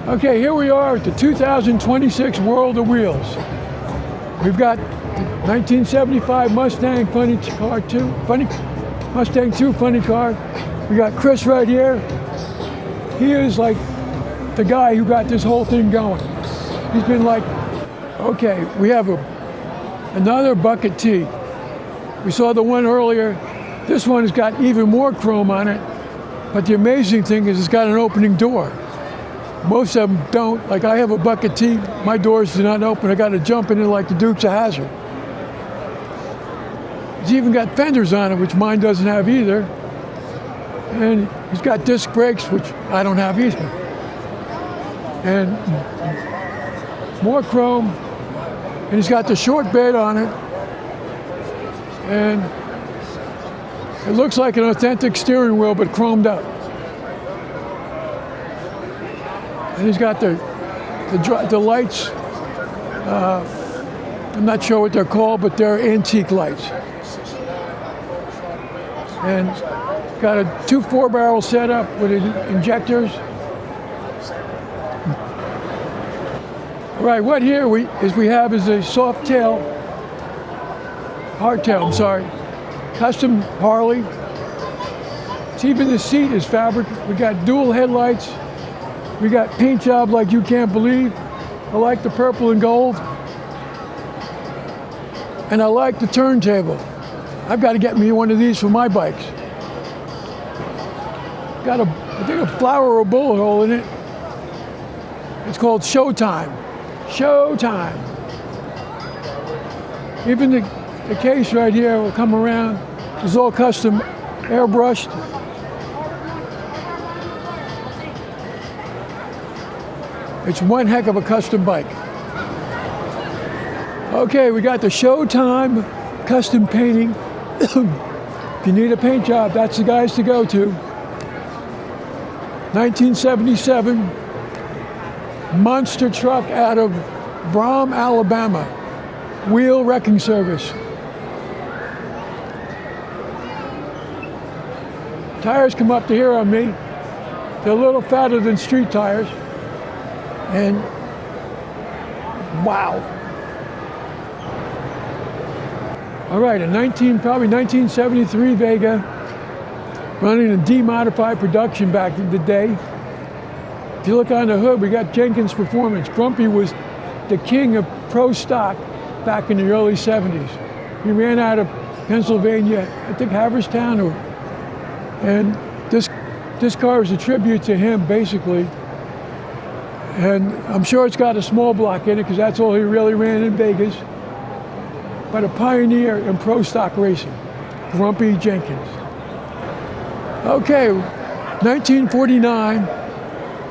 Okay, here we are at the 2026 World of Wheels. We've got the 1975 Mustang Funny Car 2, Mustang 2 Funny Car. We got Chris right here. He is like the guy who got this whole thing going. He's been like, okay, we have another bucket T. We saw the one earlier. This one has got even more chrome on it. But the amazing thing is it's got an opening door. Most of them don't. Like I have a bucket T, my doors do not open. I got to jump in it like the Dukes of Hazzard. It's even got fenders on it, which mine doesn't have either. And he's got disc brakes, which I don't have either. And more chrome. And he's got the short bed on it. And it looks like an authentic steering wheel, but chromed up. And he's got the lights. I'm not sure what they're called, but they're antique lights. And got a 2 4-barrel setup with injectors. All right, what here we have is a soft tail, hardtail, I'm sorry, custom Harley. It's even the seat is fabric. We got dual headlights. We got paint job like you can't believe. I like the purple and gold. And I like the turntable. I've got to get me one of these for my bikes. Got I think a flower or a bullet hole in it. It's called Showtime. Showtime. Even the case right here will come around. It's all custom airbrushed. It's one heck of a custom bike. Okay, we got the Showtime custom painting. If you need a paint job, that's the guys to go to. 1977 monster truck out of Brom, Alabama. Wheel wrecking service. Tires come up to here on me. They're a little fatter than street tires. And wow. All right, probably 1973 Vega, running a demodified production back in the day. If you look on the hood, we got Jenkins Performance. Grumpy was the king of pro stock back in the early 70s. He ran out of Pennsylvania, I think Haverstown, and this car is a tribute to him, basically. And I'm sure it's got a small block in it because that's all he really ran in Vegas. But a pioneer in pro stock racing, Grumpy Jenkins. Okay, 1949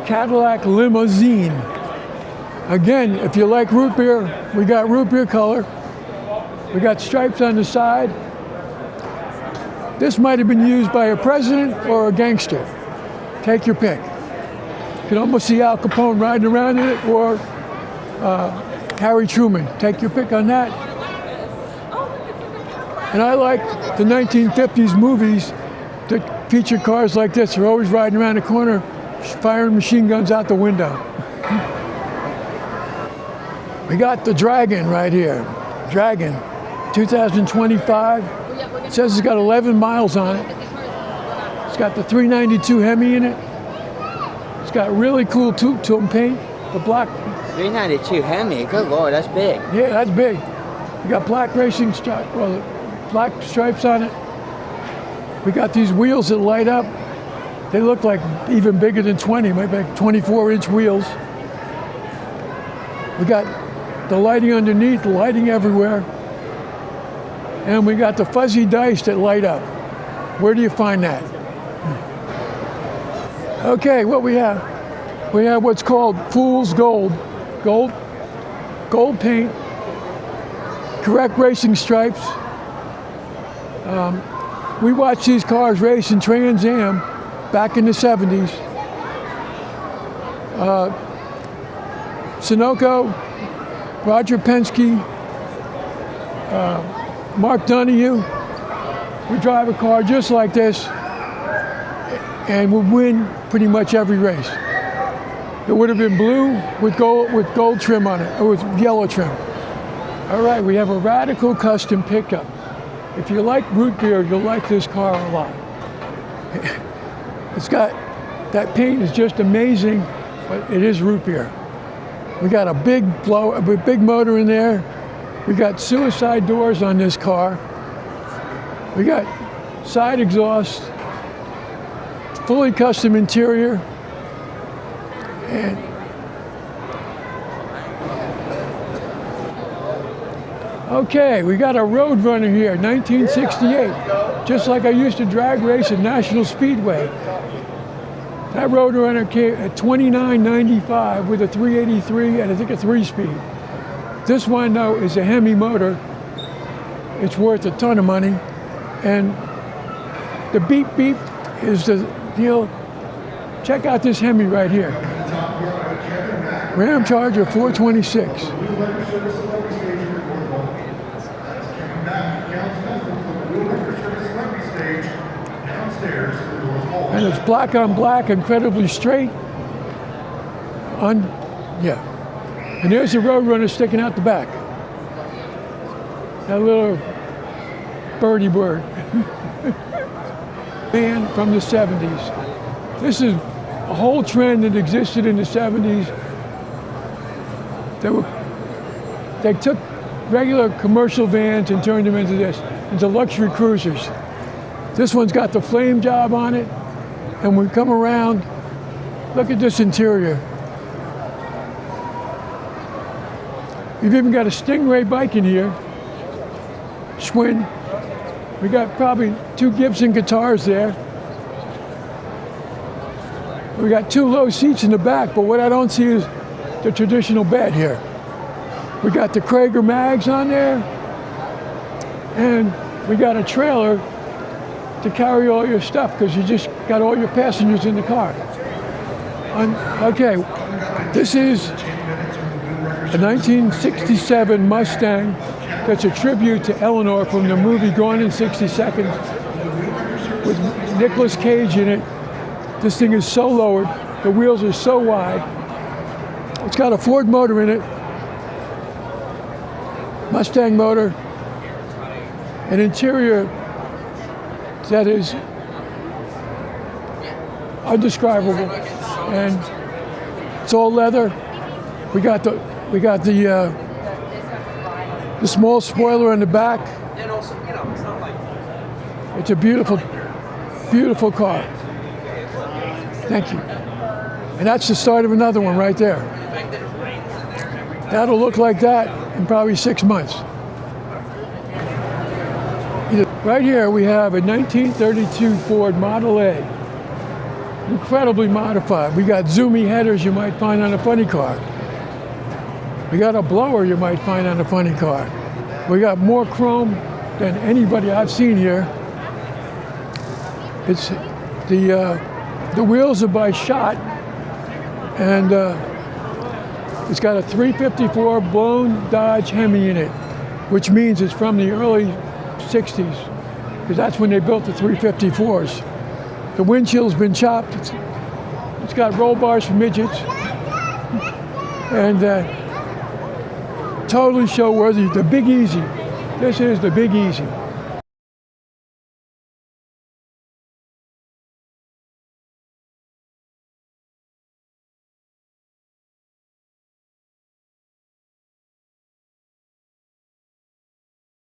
Cadillac Limousine. Again, if you like root beer, we got root beer color. We got stripes on the side. This might have been used by a president or a gangster. Take your pick. You can almost see Al Capone riding around in it, or Harry Truman. Take your pick on that. And I like the 1950s movies that feature cars like this. They're always riding around the corner, firing machine guns out the window. We got the Dragon right here. Dragon, 2025. It says it's got 11 miles on it. It's got the 392 Hemi in it. It's got really cool two-tone paint. The black. 392 Hemi, good lord, that's big. Yeah, that's big. We got black racing stripes, black stripes on it. We got these wheels that light up. They look like even bigger than 20, maybe like 24-inch wheels. We got the lighting underneath, the lighting everywhere. And we got the fuzzy dice that light up. Where do you find that? Okay, what we have? We have what's called Fool's Gold. Gold paint, correct racing stripes. We watched these cars race in Trans Am back in the 70s. Sunoco, Roger Penske, Mark Donohue. We drive a car just like this and we win pretty much every race. It would have been blue with gold trim on it, or with yellow trim. All right, we have a Radical Custom pickup. If you like root beer, you'll like this car a lot. It's got, that paint is just amazing, but it is root beer. We got a big motor in there. We got suicide doors on this car. We got side exhaust, fully custom interior, and okay, we got a Roadrunner here, 1968, just like I used to drag race at National Speedway. That Roadrunner came at $29.95 with a 383 and I think a 3-speed. This one though is a Hemi motor. It's worth a ton of money, and the beep beep is the deal. Check out this Hemi right here. Ram Charger 426. And it's black on black, incredibly straight. Yeah. And there's the Roadrunner sticking out the back. That little birdie bird. Man from the 70s. This is a whole trend that existed in the 70s. They took regular commercial vans and turned them into luxury cruisers. This one's got the flame job on it, and we come around, look at this interior. We've even got a Stingray bike in here, Schwinn. We got probably 2 Gibson guitars there. We got 2 low seats in the back, but what I don't see is the traditional bed here. We got the Krager mags on there, and we got a trailer to carry all your stuff because you just got all your passengers in the car. Okay, this is a 1967 Mustang that's a tribute to Eleanor from the movie Gone in 60 Seconds with Nicolas Cage in it. This thing is so lowered, the wheels are so wide. It's got a Ford motor in it, Mustang motor, an interior that is undescribable, and it's all leather. We got the small spoiler on the back. It's a beautiful, beautiful car. Thank you. And that's the start of another one right there. That'll look like that in probably 6 months. Right here we have a 1932 Ford Model A, incredibly modified. We got zoomy headers you might find on a funny car. We got a blower you might find on a funny car. We got more chrome than anybody I've seen here. It's the wheels are by Schott, and it's got a 354 blown Dodge Hemi in it, which means it's from the early 60s, because that's when they built the 354s. The windshield's been chopped. It's got roll bars for midgets, and totally show worthy. The Big Easy. This is the Big Easy.